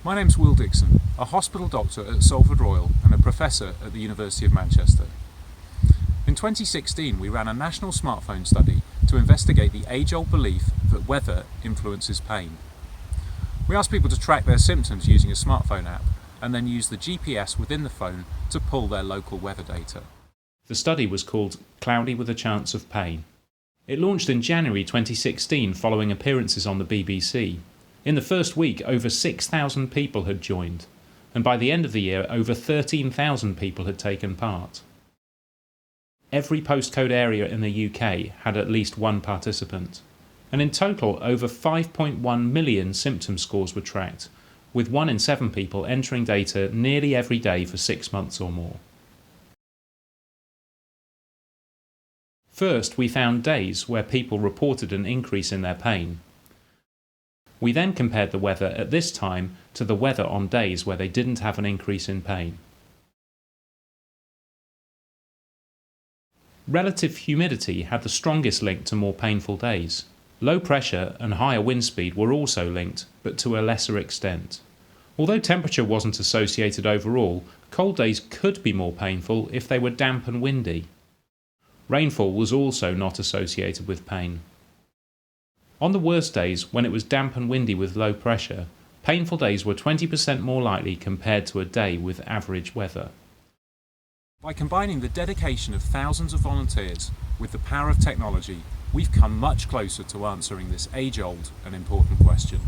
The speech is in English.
My name's Will Dixon, a hospital doctor at Salford Royal and a professor at the University of Manchester. In 2016 we ran a national smartphone study to investigate the age-old belief that weather influences pain. We asked people to track their symptoms using a smartphone app and then use the GPS within the phone to pull their local weather data. The study was called Cloudy with a Chance of Pain. It launched in January 2016 following appearances on the BBC. In the first week, over 6,000 people had joined, and by the end of the year, over 13,000 people had taken part. Every postcode area in the UK had at least one participant, and in total, over 5.1 million symptom scores were tracked, with 1 in 7 people entering data nearly every day for 6 months or more. First, we found days where people reported an increase in their pain. We then compared the weather at this time to the weather on days where they didn't have an increase in pain. Relative humidity had the strongest link to more painful days. Low pressure and higher wind speed were also linked, but to a lesser extent. Although temperature wasn't associated overall, cold days could be more painful if they were damp and windy. Rainfall was also not associated with pain. On the worst days, when it was damp and windy with low pressure, painful days were 20% more likely compared to a day with average weather. By combining the dedication of thousands of volunteers with the power of technology, we've come much closer to answering this age-old and important question.